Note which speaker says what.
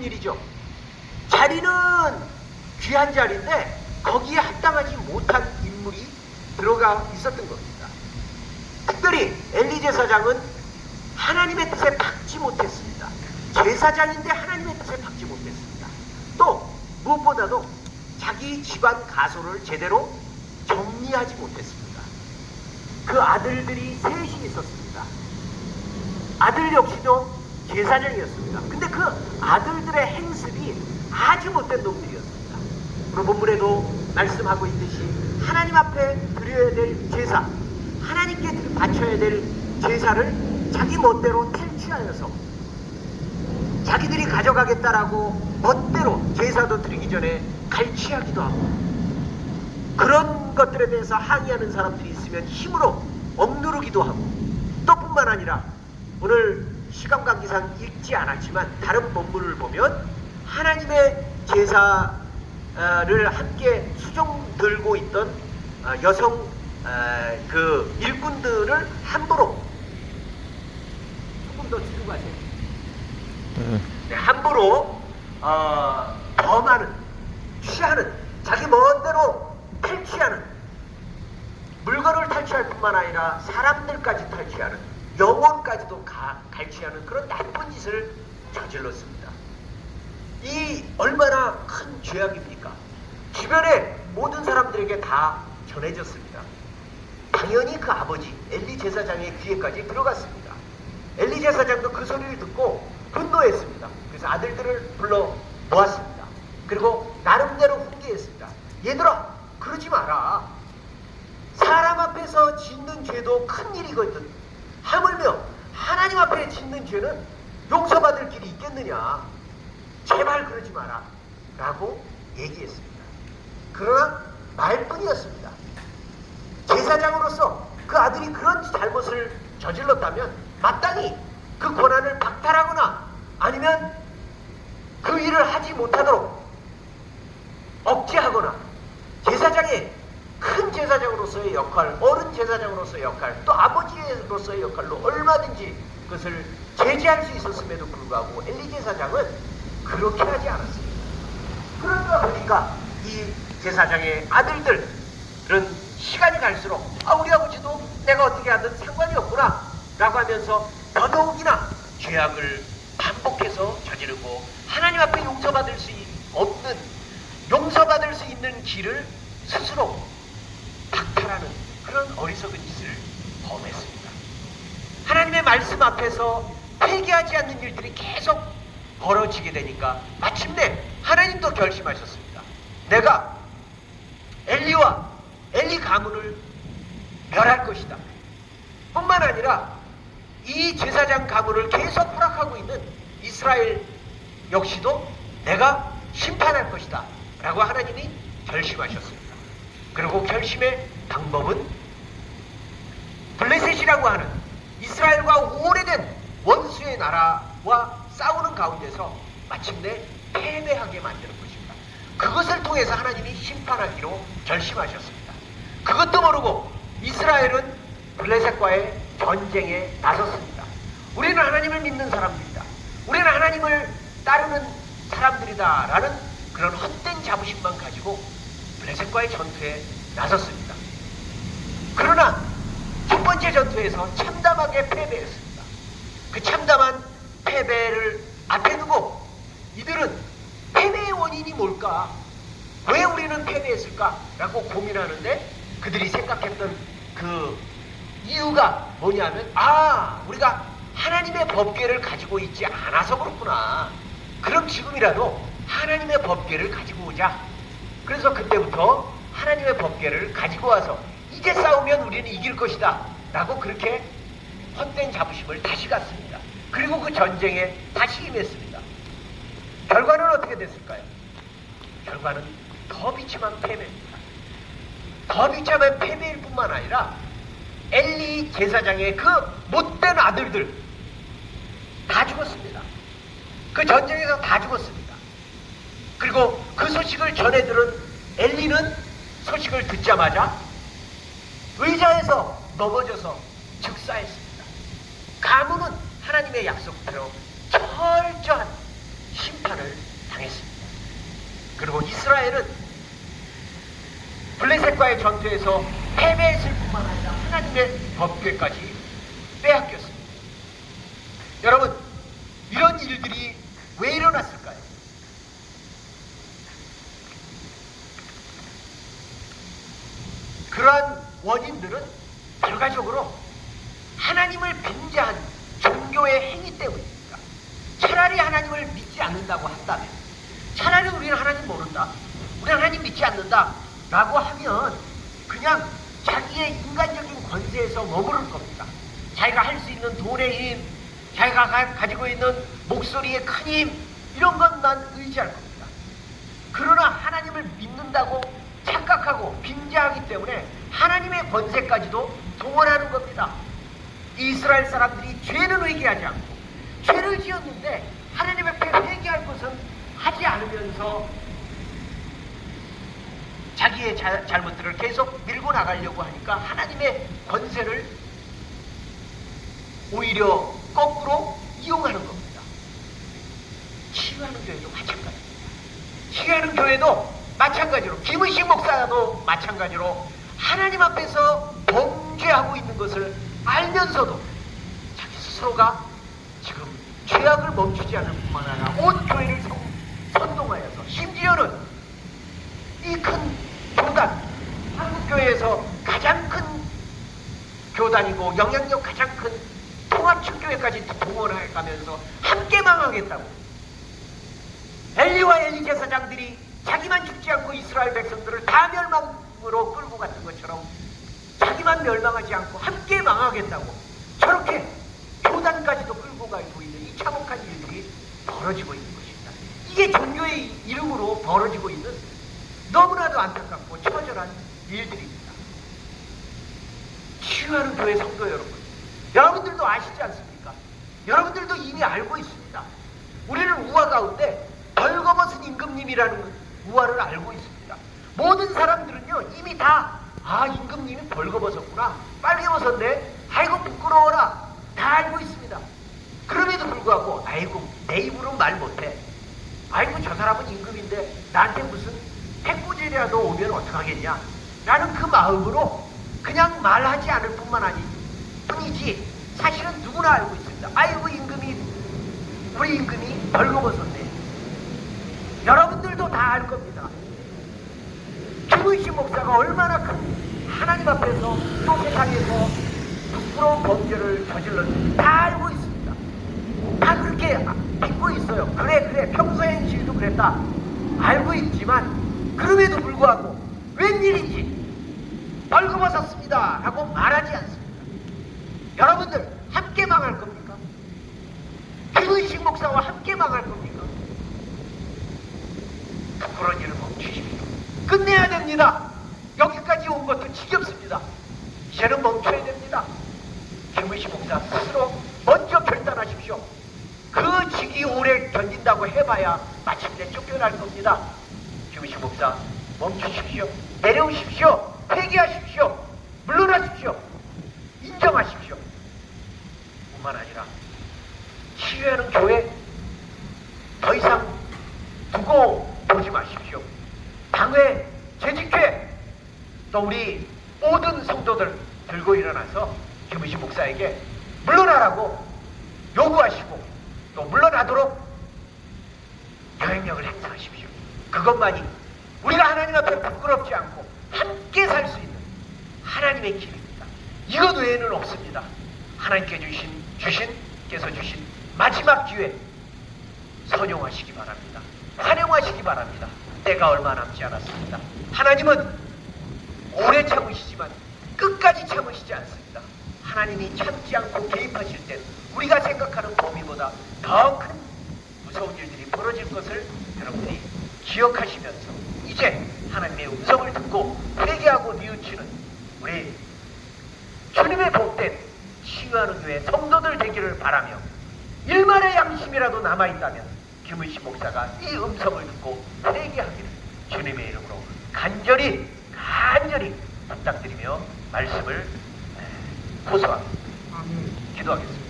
Speaker 1: 아픈 일이죠. 자리는 귀한 자리인데 거기에 합당하지 못한 인물이 들어가 있었던 겁니다. 특별히 엘리 제사장은 하나님의 뜻에 박지 못했습니다. 제사장인데 하나님의 뜻에 박지 못했습니다. 또 무엇보다도 자기 집안 가소를 제대로 정리하지 못했습니다. 그 아들들이 셋이 있었습니다. 아들 역시도 제사장이었습니다. 근데 그 아들들의 행습이 아주 못된 놈들이었습니다. 오늘 본문에도 말씀하고 있듯이 하나님 앞에 드려야 될 제사, 하나님께 바쳐야 될 제사를 자기 멋대로 탈취하여서 자기들이 가져가겠다라고 멋대로 제사도 드리기 전에 갈취하기도 하고, 그런 것들에 대해서 항의하는 사람들이 있으면 힘으로 억누르기도 하고, 또 뿐만 아니라 오늘 시간 관계상 읽지 않았지만 다른 본문을 보면 하나님의 제사를 함께 수종 들고 있던 여성 그 일꾼들을 함부로, 조금 더 뒤로 가세요. 네, 함부로 범하는, 취하는, 자기 멋대로 탈취하는, 물건을 탈취할 뿐만 아니라 사람들까지 탈취하는, 영혼까지도 갈취하는 그런 나쁜 짓을 저질렀습니다. 이 얼마나 큰 죄악입니까? 주변의 모든 사람들에게 다 전해졌습니다. 당연히 그 아버지 엘리 제사장의 귀에까지 들어갔습니다. 엘리 제사장도 그 소리를 듣고 분노했습니다. 그래서 아들들을 불러 모았습니다. 그리고 나름대로 훈계했습니다. 얘들아, 그러지 마라. 사람 앞에서 짓는 죄도 큰 일이거든. 하물며 하나님 앞에 짓는 죄는 용서받을 길이 있겠느냐. 제발 그러지 마라 라고 얘기했습니다. 그러나 말뿐이었습니다. 제사장으로서 그 아들이 그런 잘못을 저질렀다면 마땅히 그 권한을 박탈하거나 아니면 그 일을 하지 못하도록 억제하거나, 제사장의 큰 제사장으로서의 역할, 어른 제사장으로서의 역할, 또 아버지로서의 역할로 얼마든지 그것을 제지할 수 있었음에도 불구하고 엘리 제사장은 그렇게 하지 않았습니다. 그러다 보니까 이 제사장의 아들들은 시간이 갈수록 우리 아버지도 내가 어떻게 하든 상관이 없구나 라고 하면서 더더욱이나 죄악을 반복해서 저지르고 하나님 앞에 용서받을 수 있는 길을 스스로 박탈하는 그런 어리석은 짓을 범했습니다. 하나님의 말씀 앞에서 회개하지 않는 일들이 계속 벌어지게 되니까 마침내 하나님도 결심하셨습니다. 내가 엘리와 엘리 가문을 멸할 것이다. 뿐만 아니라 이 제사장 가문을 계속 허락하고 있는 이스라엘 역시도 내가 심판할 것이다 라고 하나님이 결심하셨습니다. 그리고 결심의 방법은 블레셋이라고 하는 이스라엘과 오래된 원수의 나라와 싸우는 가운데서 마침내 패배하게 만드는 것입니다. 그것을 통해서 하나님이 심판하기로 결심하셨습니다. 그것도 모르고 이스라엘은 블레셋과의 전쟁에 나섰습니다. 우리는 하나님을 믿는 사람들이다, 우리는 하나님을 따르는 사람들이다 라는 그런 헛된 자부심만 가지고 블레셋과의 전투에 나섰습니다. 그러나 첫 번째 전투에서 참담하게 패배했습니다. 그 참담한 패배를 앞에 두고 이들은 패배의 원인이 뭘까? 왜 우리는 패배했을까? 라고 고민하는데 그들이 생각했던 그 이유가 뭐냐면 우리가 하나님의 법궤를 가지고 있지 않아서 그렇구나. 그럼 지금이라도 하나님의 법궤를 가지고 오자. 그래서 그때부터 하나님의 법궤를 가지고 와서 이제 싸우면 우리는 이길 것이다 라고 그렇게 헛된 자부심을 다시 갖습니다. 그리고 그 전쟁에 다시 임했습니다. 결과는 어떻게 됐을까요? 결과는 더 비참한 패배입니다. 더 비참한 패배일 뿐만 아니라 엘리 제사장의 그 못된 아들들 다 죽었습니다. 그 전쟁에서 다 죽었습니다. 그리고 그 소식을 전해 들은 엘리는 소식을 듣자마자 의자에서 넘어져서 즉사했습니다. 가문은 하나님의 약속대로 철저한 심판을 이스라엘은 블레셋과의 전투에서 패배했을 뿐만 아니라 하나님의 법궤까지 빼앗겼습니다. 여러분, 이런 일들이 왜 일어났을까요? 그러한 원인들은 결과적으로 하나님을 빙자한 종교의 행위 때문입니다. 차라리 하나님을 믿지 않는다고 한다면, 차라리 우리는 하나님 모른다, 우리 하나님 믿지 않는다 라고 하면 그냥 자기의 인간적인 권세에서 머무를 겁니다. 자기가 할 수 있는 돈의 힘, 자기가 가지고 있는 목소리의 큰 힘, 이런 것만 의지할 겁니다. 그러나 하나님을 믿는다고 착각하고 빙자하기 때문에 하나님의 권세까지도 동원하는 겁니다. 이스라엘 사람들이 죄는 회개하지 않고 죄를 지었는데 하나님 앞에 회개할 것은 하지 않으면서 자기의 잘못들을 계속 밀고 나가려고 하니까 하나님의 권세를 오히려 거꾸로 이용하는 겁니다. 치유하는 교회도 마찬가지입니다. 치유하는 교회도 마찬가지로, 김의식 목사도 마찬가지로 하나님 앞에서 범죄하고 있는 것을 알면서도 자기 스스로가 지금 죄악을 멈추지 않을 뿐만 아니라 온 교회를 선동하여서, 심지어는 이 큰 교단, 한국교회에서 가장 큰 교단이고 영향력 가장 큰 통합축교회까지 동원해가면서 함께 망하겠다고, 엘리와 엘리 제사장들이 자기만 죽지 않고 이스라엘 백성들을 다 멸망으로 끌고 갔던 것처럼 자기만 멸망하지 않고 함께 망하겠다고 저렇게 교단까지도 끌고 가고 있는 이 참혹한 일들이 벌어지고 있는 것입니다. 이게 종교의 이름으로 벌어지고 있는 너무나도 안타깝고 처절한 일들입니다. 치유하는 교회 성도 여러분, 여러분들도 아시지 않습니까? 여러분들도 이미 알고 있습니다. 우리는 우화 가운데 벌거벗은 임금님이라는 우화를 알고 있습니다. 모든 사람들은요 이미 다 임금님이 벌거벗었구나, 빨개 벗었네, 아이고 부끄러워라, 다 알고 있습니다. 그럼에도 불구하고 아이고 내 입으로 말 못해, 아이고 저 사람은 임금인데 나한테 무슨 해코지라도 오면 어떡하겠냐 라는 그 마음으로 그냥 말하지 않을 뿐만 뿐이지 사실은 누구나 알고 있습니다. 아이고 우리 임금이 벌거벗었네. 여러분들도 다 알 겁니다. 김의식 목사가 얼마나 큰 하나님 앞에서 또 세상에서 부끄러운 범죄를 저질렀는지 다 알고 있습니다. 다 그렇게 믿고 있어요. 그래 평소 행실도 그랬다 알고 있지만 그럼에도 불구하고 웬일인지 벌거벗었습니다 라고 말하지 않습니다. 여러분들 함께 망할 겁니까? 김의식 목사와 함께 망할 겁니까? 부끄러운 일을 멈추십시오. 끝내야 됩니다. 여기까지 온 것도 지겹습니다. 이제는 멈춰야 됩니다. 김의식 목사 스스로 먼저 결단하십시오. 그 직이 오래 견딘다고 해봐야 마침내 쫓겨날 겁니다. 김의식 목사 멈추십시오. 내려오십시오. 회개하십시오. 물러나십시오. 인정하십시오. 뿐만 아니라 치유하는 교회 더 이상 두고 보지 마십시오. 당회, 재직회, 또 우리 모든 성도들 들고 일어나서 김의식 목사에게 물러나라고 요구하시고 또 물러나도록 영향력을 행사하십시오. 그것만이 우리가 하나님 앞에 부끄럽지 않고 함께 살 수 있는 하나님의 길입니다. 이것 외에는 없습니다. 하나님께서 주신 마지막 기회 선용하시기 바랍니다. 환영하시기 바랍니다. 때가 얼마 남지 않았습니다. 하나님은 오래 참으시지만 끝까지 참으시지 않습니다. 하나님이 참지 않고 개입하실 때 우리가 생각하는 범위보다 더 큰 무서운 일들이 벌어질 것을 여러분이 기억하시면서 이제 하나님의 음성을 듣고 회개하고 뉘우치는 우리 주님의 복된 치유하는 교회 성도들 되기를 바라며 일말의 양심이라도 남아있다면 김의식 목사가 이 음성을 듣고 회개하기를 주님의 이름으로 간절히 부탁드리며 말씀을 호소합니다. 기도하겠습니다.